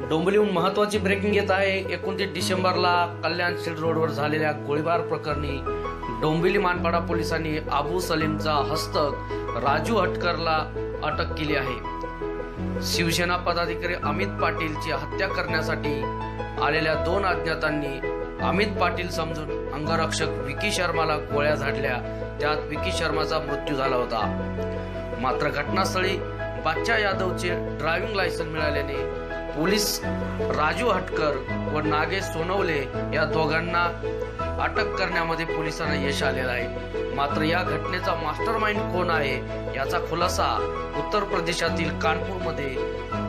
डोंबिवलीहून महत्त्वाची ब्रेकिंग येत आहे। 29 डिसेंबरला कल्याण सिल्ड रोडवर झालेल्या गोळीबार प्रकरणी डोंबिवली मानपाडा पोलिसांनी अबू सलीमचा हस्तक राजू हटकरला अटक केली आहे। शिवसेना पदाधिकारी अमित पाटीलची हत्या करण्यासाठी आलेल्या 2 अज्ञातांनी अमित पाटील समजून अंगरक्षक विकी शर्माला गोळ्या झाडल्या, त्यात विकी शर्माचा मृत्यू झाला होता। मात्र घटनास्थळी बादशाह यादवचे ड्रायव्हिंग लायसन्स मिळाल्याने पोलीस राजू हटकर व नागेश सोनवले या दोघांना अटक करण्यामध्ये पोलिसांना यश आलेलं आहे। मात्र या घटनेचा मास्टरमाइंड कोण आहे याचा खुलासा उत्तर प्रदेशातील कानपूरमध्ये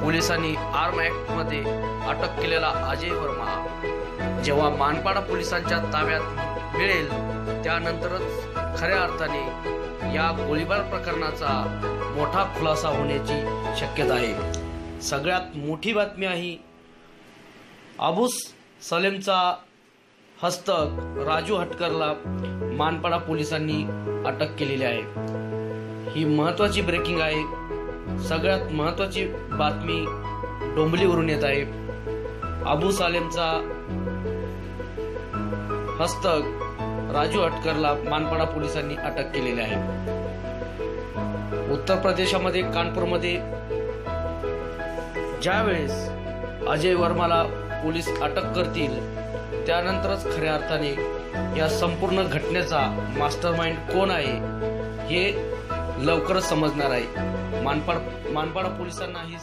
पोलिसांनी आर्म ऍक्ट मध्ये अटक केलेला अजय वर्मा जेव्हा मानपाडा पोलिसांच्या ताब्यात मिळेल त्यानंतरच खऱ्या अर्थाने या गोळीबार प्रकरणाचा मोठा खुलासा होण्याची शक्यता आहे। सगळ्यात मोठी बातमी आहे अबू सलीमचा हस्तक राजू हटकरला मानपाडा पोलिसांनी अटक केलेली आहे। ही महत्त्वाची ब्रेकिंग आहे। सगळ्यात महत्त्वाची बातमी डोंबिवलीवरून येत आहे। अबू सलीमचा हस्तक राजू हटकरला मानपाडा पोलिसांनी अटक केलेली आहे। उत्तर प्रदेशामध्ये कानपूरमध्ये ज्यावेळेस अजय वर्माला पोलीस अटक करतील त्यानंतरच खऱ्या अर्थाने या संपूर्ण घटनेचा मास्टरमाइंड कोण आहे हे लवकरच समजणार आहे। मानपाडा पोलिसांना ही